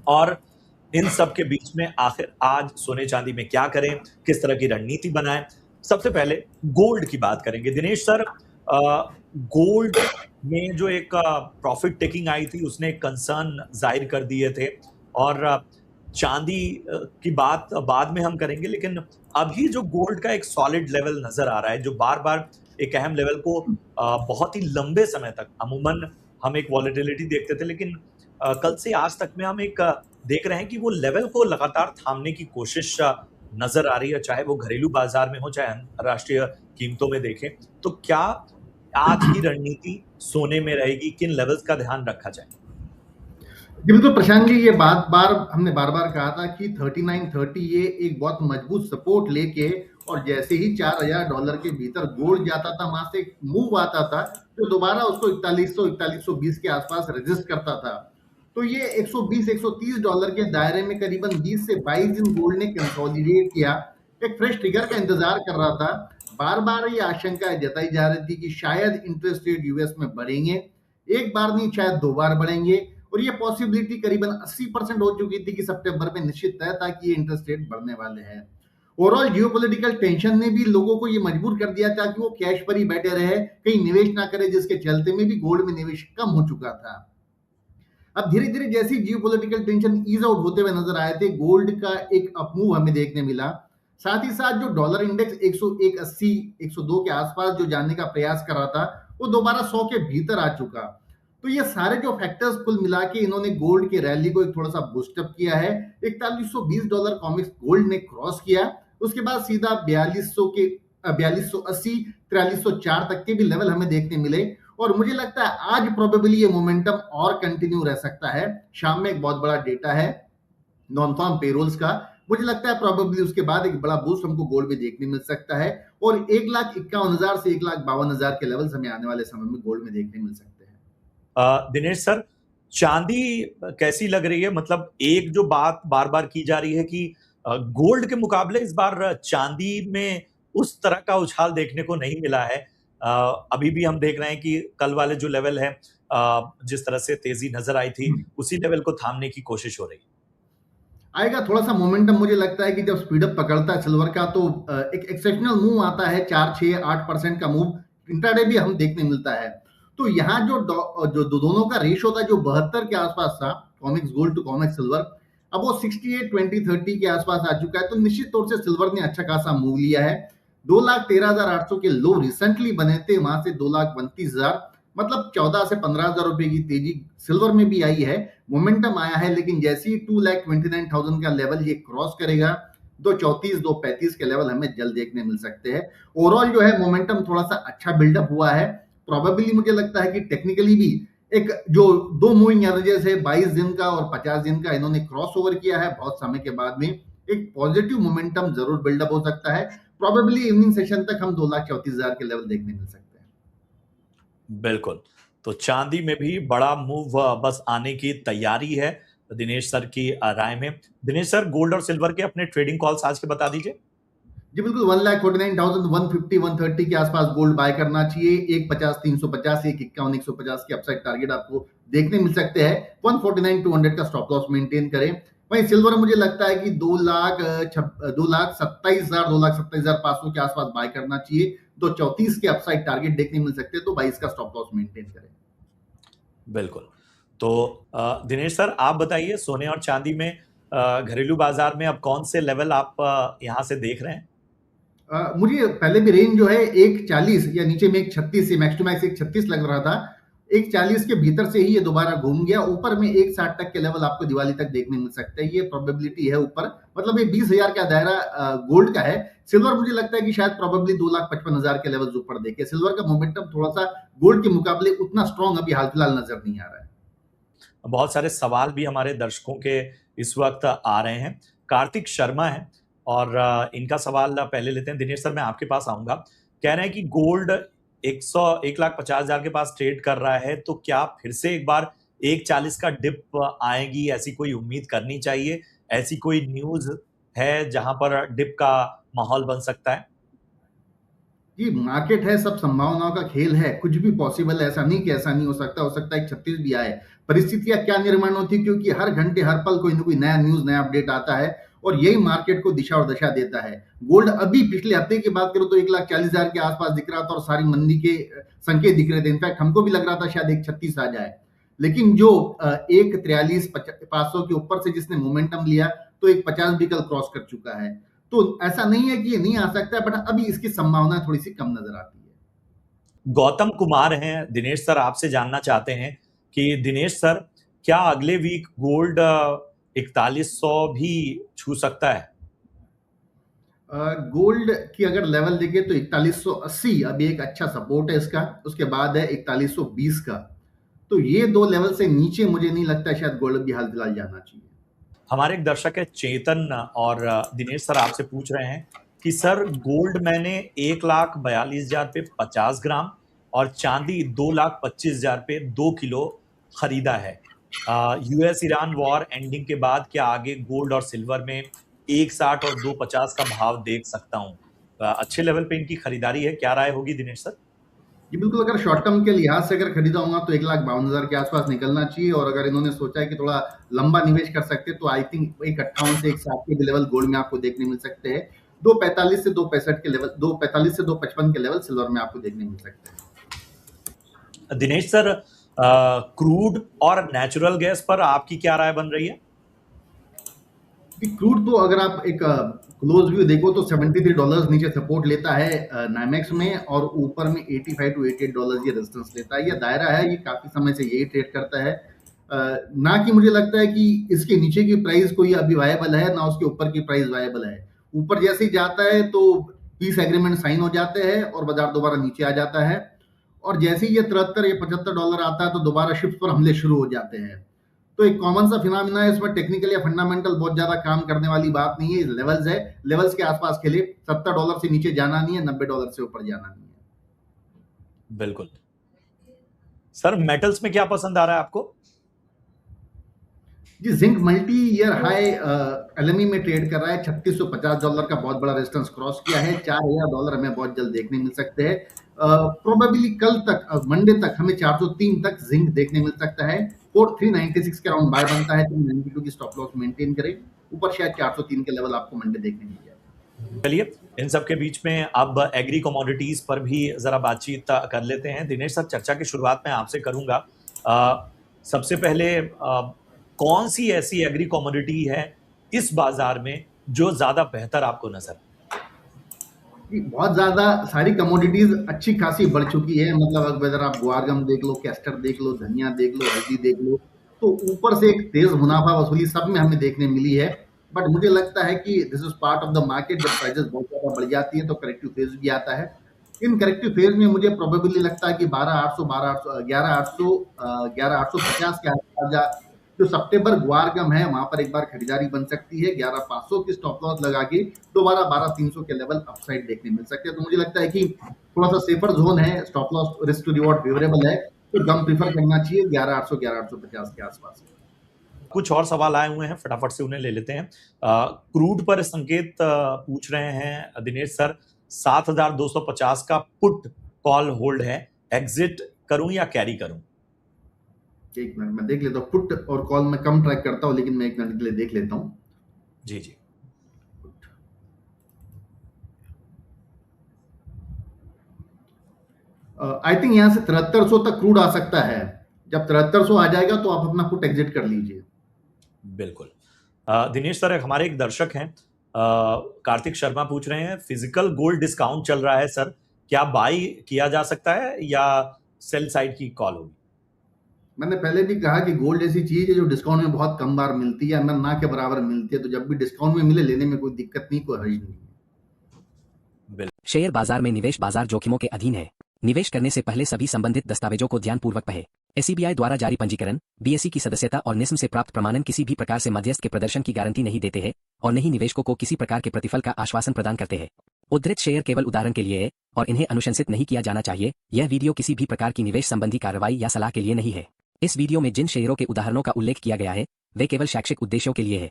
और इन सब के बीच में आखिर आज सोने चांदी में क्या करें, किस तरह की रणनीति बनाएं? सबसे पहले गोल्ड की बात करेंगे। दिनेश सर, गोल्ड में जो एक प्रॉफिट टेकिंग आई थी, उसने एक कंसर्न जाहिर कर दिए थे, और चांदी की बात बाद में हम करेंगे, लेकिन अभी जो गोल्ड का एक सॉलिड लेवल नजर आ रहा है, जो बार बार एक अहम लेवल को बहुत ही लंबे समय तक, अमूमन हम एक वॉलेटिलिटी देखते थे, लेकिन कल से आज तक में हम एक देख रहे हैं कि वो लेवल को लगातार थामने की कोशिश नजर आ रही है, चाहे वो घरेलू बाजार में हो, चाहे अंतरराष्ट्रीय कीमतों में देखें। तो क्या आज की रणनीति सोने में रहेगी? किन लेवल्स का ध्यान रखा जाए? जी बिल्कुल प्रशांत जी, ये हमने बार बार कहा था कि 3930 ये एक बहुत मजबूत सपोर्ट लेके, और जैसे ही $4000 के भीतर गोल्ड जाता था, वहां से एक मूव आता था तो दोबारा उसको 4100 के आसपास रेजिस्ट करता था। तो ये 120 $130 के दायरे में करीबन 20 से 22 दिन गोल्ड ने कंसोलिडेट किया, एक फ्रेश ट्रिगर का इंतजार कर रहा था। बार बार ये आशंका जताई जा रही थी कि शायद इंटरेस्ट रेट यूएस में बढ़ेंगे, एक बार नहीं शायद दो बार बढ़ेंगे, और ये पॉसिबिलिटी करीबन 80% हो चुकी थी कि सितंबर में निश्चित तय था कि ये इंटरेस्ट रेट बढ़ने वाले हैं। ओवरऑल जियोपॉलिटिकल टेंशन ने भी लोगों को ये मजबूर कर दिया था कि वो कैश पर ही बैठे रहे, कहीं निवेश ना करे, जिसके चलते में भी गोल्ड में निवेश कम हो चुका था। अब धीरे धीरे जैसी जियोपॉलिटिकल टेंशन ईज आउट होते हुए नजर आए थे, गोल्ड का एक अपमूव हमें देखने मिला। साथ ही साथ जो डॉलर इंडेक्स 101.80 102 के आसपास जो जाने का प्रयास कर रहा था, वो दोबारा 100 के भीतर आ चुका। तो ये सारे जो फैक्टर्स कुल मिला के इन्होंने गोल्ड की रैली को एक थोड़ा सा बूस्टअप किया है। $4120 कॉमिक्स गोल्ड ने क्रॉस किया, उसके बाद सीधा 4280 4304 तक के भी लेवल हमें देखने मिले। और मुझे लगता है आज प्रोबेबली ये मोमेंटम और कंटिन्यू रह सकता है। शाम में एक बहुत बड़ा डेटा है नॉन फार्म पेरोल्स का, मुझे लगता है प्रोबेबली उसके बाद एक बड़ा बूस्ट हमको गोल्ड में देखने मिल सकता है, और 1,51,000 से 1,52,000 के लेवल्स हमें आने वाले समय में गोल्ड में देखने मिल सकते हैं। दिनेश सर, चांदी कैसी लग रही है? मतलब एक जो बात बार बार की जा रही है कि गोल्ड के मुकाबले इस बार चांदी में उस तरह का उछाल देखने को नहीं मिला है। अभी भी हम देख रहे हैं कि कल वाले जो लेवल है, जिस तरह से तेजी नजर आई थी, उसी लेवल को थामने की कोशिश हो रही है। आएगा थोड़ा सा मोमेंटम, मुझे लगता है कि जब स्पीड अप पकड़ता है सिल्वर का, तो एक एक्सेप्शनल मूव आता है, 4 6 8% का मूव इंट्राडे भी हम देखने मिलता है। तो यहाँ जो दोनों का रेशो था जो 72 के आसपास था, Comex gold to Comex silver, अब वो 68-20-30 के आसपास आ चुका है। तो निश्चित तौर से सिल्वर ने अच्छा खासा मूव लिया है। 2,13,800 के लो रिसेंटली बने थे, वहां से 2,32,000, मतलब 14 से 15,000 रुपए की तेजी सिल्वर में भी आई है, मोमेंटम आया है। लेकिन जैसे ही 2,29,000 का लेवल ये क्रॉस करेगा, 2,34 2,35 के लेवल हमें जल्द देखने मिल सकते हैं। ओवरऑल जो है मोमेंटम थोड़ा सा अच्छा बिल्डअप हुआ है। प्रोबेबली मुझे लगता है कि टेक्निकली भी एक जो दो मूविंग एवरेजेस है 22 दिन का और 50 दिन का, इन्होंने क्रॉस ओवर किया है बहुत समय के बाद में, एक पॉजिटिव मोमेंटम जरूर बिल्डअप हो सकता है। प्रोबेबली इवनिंग सेशन तक हम 2,34,000 के लेवल देखने मिल सकते हैं। बिल्कुल। तो चांदी में भी बड़ा मूव बस आने की तैयारी है दिनेश सर की राय में। दिनेश सर, गोल्ड और सिल्वर के अपने ट्रेडिंग कॉल्स आज के बता दीजिए। जी बिल्कुल, 1,49,150 130 के आसपास गोल्ड बाय करना चाहिए। 150 350 151 150 के अपसाइड टारगेट आपको देखने मिल सकते हैं। 149 200 का स्टॉप लॉस मेंटेन करें। वहीं सिल्वर मुझे लगता है कि 2,27,000 2,27,500 के आसपास बाय करना चाहिए। 234 के अपसाइड टारगेट देखने मिल सकते हैं, तो 22 का स्टॉप लॉस मेंटेन करें। बिल्कुल। तो दिनेश सर, आप बताइए, सोने और चांदी में घरेलू बाजार में अब कौन से लेवल आप यहाँ से देख रहे हैं? मुझे पहले भी रेंज जो है 1,40 या नीचे में 1,36 से मैक्स टू मैक्स 1,36 लग रहा था। 1,40 के भीतर से ही ये दोबारा घूम गया, ऊपर में 1,60 तक के लेवल आपको दिवाली तक देखने मिल सकते हैं। ये प्रोबेबिलिटी है ऊपर, मतलब ये 20,000 का दायरा गोल्ड का है। सिल्वर मुझे लगता है कि शायद प्रोबेबली 2,55,000 के लेवल ऊपर देखे। सिल्वर का मोमेंटम थोड़ा सा गोल्ड के मुकाबले उतना स्ट्रॉन्ग अभी हाल फिलहाल नजर नहीं आ रहा है। बहुत सारे सवाल भी हमारे दर्शकों के इस वक्त आ रहे हैं। कार्तिक शर्मा है, और इनका सवाल पहले लेते हैं। दिनेश सर, मैं आपके पास आऊंगा। कह रहे हैं कि गोल्ड 1,50,000 के पास ट्रेड कर रहा है, तो क्या फिर से एक बार 1,40 का डिप आएगी? ऐसी कोई उम्मीद करनी चाहिए? ऐसी कोई न्यूज है जहां पर डिप का माहौल बन सकता है? जी, मार्केट है, सब संभावनाओं का खेल है, कुछ भी पॉसिबल है, ऐसा नहीं कि ऐसा नहीं हो सकता है 36 भी आए। परिस्थितियाँ क्या निर्माण होती है, क्योंकि हर घंटे, हर पल कोई न कोई नया न्यूज़, नया अपडेट आता है और यही मार्केट को दिशा और दशा देता है। गोल्ड अभी पिछले हफ्ते की बात करूँ तो 1,40,000 के आस-पास दिख रहा था और सारी मंदी के संकेत दिख रहे थे। इनफैक्ट हमको भी लग रहा था शायद 1,36 आ जाए। लेकिन जो 1,43 500 के ऊपर से जिसने मोमेंटम लिया, तो 1,50 भी कल क्रॉस कर चुका है। तो ऐसा नहीं है कि ये नहीं आ सकता है, बट अभी इसकी संभावना थोड़ी-सी कम नज़र आती है। गौतम कुमार हैं, दिनेश सर आपसे जानना चाहते हैं कि दिनेश सर, क्या अगले वीक गोल्ड 4100 भी छू सकता है? गोल्ड की अगर लेवल देखें तो 4180 अभी एक अच्छा सपोर्ट है इसका, उसके बाद है 4120 का। तो ये 2 लेवल से नीचे मुझे नहीं लगता शायद गोल्ड अभी हाल-फिलहाल जाना चाहिए। हमारे एक दर्शक है चेतन और दिनेश सर आपसे पूछ रहे हैं कि सर गोल्ड मैंने 1,42,000 पे 50 ग्राम और चांदी 2,25,000 पे 2 किलो खरीदा है। यूएस ईरान वॉर एंडिंग के बाद क्या आगे गोल्ड और सिल्वर में 1,60 और 2,50 का भाव देख सकता हूँ? अच्छे लेवल पे इनकी खरीदारी है, क्या राय होगी दिनेश सर? जी, बिल्कुल, अगर शॉर्ट टर्म के लिहाज से अगर खरीदा होगा तो 1,52,000 के आस-पास निकलना चाहिए और अगर इन्होंने सोचा है कि थोड़ा लंबा निवेश कर सकते हैं, तो आई थिंक 1,58 से 1,60 के भी लेवल गोल्ड में आपको देखने मिल सकते हैं। 2,45 से 2,65 के लेवल 2,45 से 2,55 के लेवल सिल्वर में आपको देखने मिल सकते हैं। दिनेश सर, क्रूड और नेचुरल गैस पर आपकी क्या राय बन रही है? क्रूड तो अगर आप एक क्लोज व्यू देखो तो $73 नीचे सपोर्ट लेता है नाइमेक्स में और ऊपर में $85 टू $88 ये रेजिस्टेंस लेता है। ये दायरा है, ये काफी समय से यही ट्रेड करता है। ना कि मुझे लगता है कि इसके नीचे की प्राइस कोई अभी वायबल है, ना उसके ऊपर की प्राइस वायबल है। ऊपर जैसे ही जाता है तो पीस एग्रीमेंट साइन हो जाते हैं और बाजार दोबारा नीचे आ जाता है और जैसे ही ये 73 या $75 आता है तो दोबारा शिफ्ट पर हमले शुरू हो जाते हैं। तो एक कॉमन सा फिनोमिना है, इसमें टेक्निकल या फंडामेंटल बहुत ज्यादा काम करने वाली बात नहीं है। लेवल्स है, लेवल्स के आसपास खेले, $70 से नीचे जाना नहीं है, $90 से ऊपर जाना नहीं है। बिल्कुल सर, मेटल्स में क्या पसंद आ रहा है आपको? जी, zinc multi year high LME में ट्रेड कर रहा है। $3650 का बहुत बड़ा रेजिस्टेंस क्रॉस किया है। $4,000 हमें बहुत जल्द देखने मिल सकते हैं। प्रोबेबली कल तक, मंडे तक हमें 403 तक जिंक देखने मिल सकता है। कोड 396 के अराउंड बाय बनता है, 392 की स्टॉप लॉस मेंटेन करें। ऊपर शायद 403 के लेवल आपको मंडे देखने मिल जाए। चलिए, इन सब के बीच में अब एग्री कमोडिटीज पर भी जरा बातचीत कर लेते हैं। दिनेश सर, चर्चा की शुरुआत मैं आपसे करूंगा। सबसे पहले कौन सी ऐसी एग्री कमोडिटी है इस बाजार में जो ज्यादा बेहतर आपको नजर? बहुत ज्यादा सारी कमोडिटीज अच्छी खासी बढ़ चुकी है। मतलब अगर आप ग्वारगम देख लो, कैस्टर देख लो, धनिया देख लो, हल्दी देख लो, तो ऊपर से एक तेज मुनाफा वसूली सब में हमें देखने मिली है। बट मुझे लगता है कि this is part of the market. जब प्राइसेस बहुत ज्यादा बढ़ जाती है तो करेक्टिव फेज भी आता है। इन करेक्टिव फेज में मुझे प्रोबेबली लगता है कि 12,800 12,800 11,800 11,850 के आसपास जो सितंबर ग्वारगम है वहां पर एक बार खरीदारी बन सकती है। 11,500 की स्टॉप लॉस लगा के दोबारा 12,300 के लेवल अपसाइड देखने मिल सकते हैं। तो मुझे लगता है कि थोड़ा सा सेफर जोन है, stop loss risk to reward favourable है, तो कम प्रीफर करना चाहिए 11,800 11,850 के आसपास। कुछ और सवाल आए हुए हैं, फटाफट से उन्हें ले लेते हैं। क्रूड पर संकेत पूछ रहे हैं दिनेश सर, 7,250 का पुट कॉल होल्ड है, एग्जिट करूं या कैरी करूं? एक मिनट मैं देख लेता हूँ। पुट और कॉल में कम ट्रैक करता हूँ, लेकिन मैं एक मिनट के लिए देख लेता हूँ। जी जी। आई थिंक यहाँ से 7300 तक क्रूड आ सकता है। जब 7300 आ जाएगा तो आप अपना पुट एग्जिट कर लीजिए। बिल्कुल। दिनेश सर, हमारे एक दर्शक हैं कार्तिक शर्मा, पूछ रहे हैं फिजिकल गोल्ड डिस्काउंट चल रहा है सर, क्या बाई किया जा सकता है या सेल साइड की कॉल होगी? मैंने पहले भी कहा कि गोल्ड ऐसी चीज है जो डिस्काउंट में बहुत कम बार मिलती है, ना के बराबर मिलती है। तो जब भी डिस्काउंट में मिले, लेने में कोई दिक्कत नहीं, कोई हर्ज नहीं। शेयर बाजार में निवेश बाजार जोखिमों के अधीन है। निवेश करने से पहले सभी संबंधित दस्तावेजों को ध्यानपूर्वक पढ़ें। एसईबीआई द्वारा जारी पंजीकरण, बीएसई की सदस्यता और निस्म से प्राप्त प्रमाणन किसी भी प्रकार से मध्यस्थ के प्रदर्शन की गारंटी नहीं देते हैं और न ही निवेशकों को किसी प्रकार के प्रतिफल का आश्वासन प्रदान करते हैं। उद्धृत शेयर केवल उदाहरण के लिए है और इन्हें अनुशंसित नहीं किया जाना चाहिए। यह वीडियो किसी भी प्रकार की निवेश संबंधी कार्रवाई या सलाह के लिए नहीं है। इस वीडियो में जिन शेयरों के उदाहरणों का उल्लेख किया गया है वे केवल शैक्षिक उद्देश्यों के लिए है।